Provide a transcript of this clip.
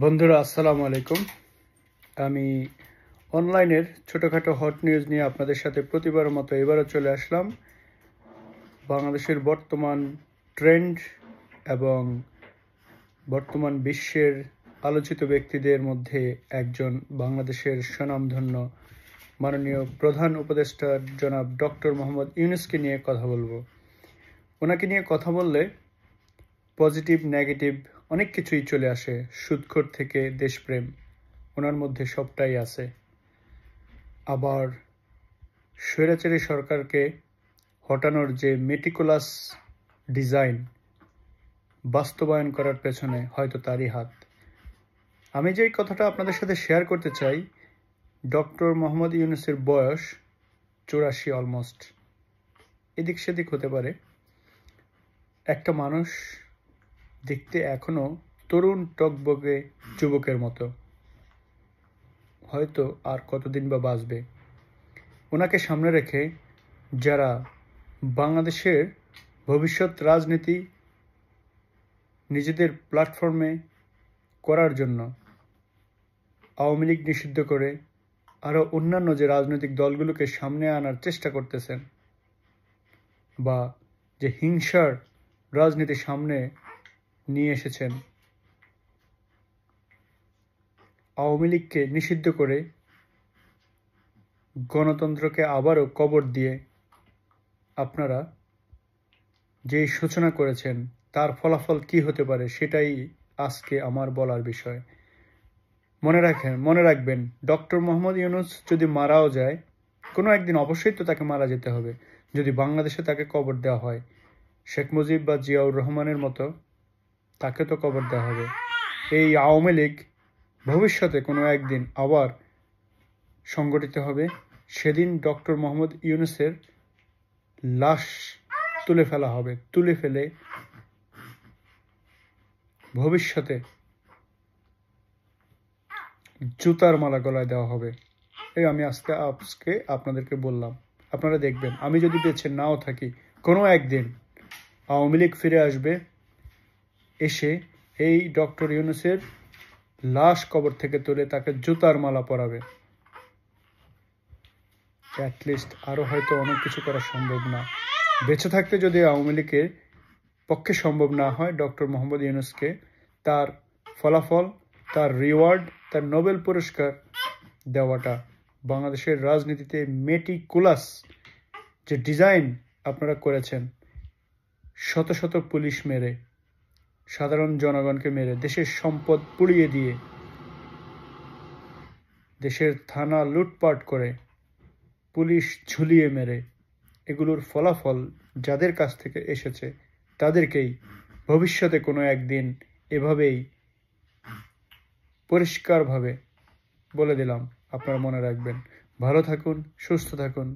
বন্ধুরা আসসালামু আলাইকুম। আমি অনলাইনের ছোটখাটো হট নিউজ নিয়ে আপনাদের সাথে প্রতিবারের মতো এবারও চলে আসলাম। বাংলাদেশের বর্তমান ট্রেন্ড এবং বর্তমান বিশ্বের আলোচিত ব্যক্তিদের মধ্যে একজন বাংলাদেশের স্বনামধন্য মাননীয় প্রধান উপদেষ্টা জনাব ডক্টর মোহাম্মদ ইউনূসকে নিয়ে কথা বলবো। ওনাকে নিয়ে কথা বললে পজিটিভ নেগেটিভ অনেক কিছুই চলে আসে। সুদখোর থেকে দেশপ্রেম ওনার মধ্যে সবটাই আছে। আবার স্বৈরাচারী সরকারকে হটানোর যে মেটিকুলাস ডিজাইন বাস্তবায়ন করার পেছনে হয়তো তারই হাত। আমি যেই কথাটা আপনাদের সাথে শেয়ার করতে চাই, ডক্টর মোহাম্মদ ইউনূসের বয়স 84 অলমোস্ট, এদিক সেদিক হতে পারে। একটা মানুষ দেখতে এখনো তরুণ টকবগে যুবকের মতো, হয়তো আর কতদিন বা বাঁচবে। ওনাকে সামনে রেখে যারা বাংলাদেশের ভবিষ্যৎ রাজনীতি নিজেদের প্ল্যাটফর্মে করার জন্য আওয়ামী লীগ নিষিদ্ধ করে আরও অন্যান্য যে রাজনৈতিক দলগুলোকে সামনে আনার চেষ্টা করতেছেন, বা যে হিংসার রাজনীতি সামনে নিয়ে এসেছেন, আওয়ামী লীগকে নিষিদ্ধ করে গণতন্ত্রকে আবারও কবর দিয়ে আপনারা যেই সূচনা করেছেন তার ফলাফল কি হতে পারে সেটাই আজকে আমার বলার বিষয়। মনে রাখবেন, ডক্টর মোহাম্মদ ইউনূস যদি মারাও যায়, কোনো একদিন অবশ্যই তো তাকে মারা যেতে হবে। যদি বাংলাদেশে তাকে কবর দেওয়া হয়, শেখ মুজিব বা জিয়াউর রহমানের মতো তাকে তো কবর দেওয়া হবে। এই আওয়ামী লীগ ভবিষ্যতে কোনো একদিন আবার সংগঠিত হবে। সেদিন ডক্টর মোহাম্মদ ইউনূসের লাশ তুলে ফেলা হবে, তুলে ফেলে ভবিষ্যতে জুতার মালা গলায় দেওয়া হবে। এই আমি আজকে আপনাদেরকে বললাম, আপনারা দেখবেন আমি যদি বেঁচে নাও থাকি, কোনো একদিন আওয়ামী লীগ ফিরে আসবে, এসে এই ডক্টর ইউনূসের লাশ কবর থেকে তুলে তাকে জুতার মালা পরাবে। অ্যাটলিস্ট আরও হয়তো অনেক কিছু করা সম্ভব না। বেঁচে থাকতে যদি আওয়ামী লীগের পক্ষে সম্ভব না হয় ডক্টর মোহাম্মদ ইউনূসকে তার ফলাফল, তার রিওয়ার্ড, তার নোবেল পুরস্কার দেওয়াটা, বাংলাদেশের রাজনীতিতে মেটিকুলাস যে ডিজাইন আপনারা করেছেন, শত শত পুলিশ মেরে, সাধারণ জনগণকে মেরে, দেশের সম্পদ পুড়িয়ে দিয়ে, দেশের থানা লুটপাট করে, পুলিশ ঝুলিয়ে মেরে, এগুলোর ফলাফল যাদের কাছ থেকে এসেছে তাদেরকেই ভবিষ্যতে কোনো একদিন এভাবেই পরিষ্কারভাবে বলে দিলাম। আপনারা মনে রাখবেন। ভালো থাকুন, সুস্থ থাকুন।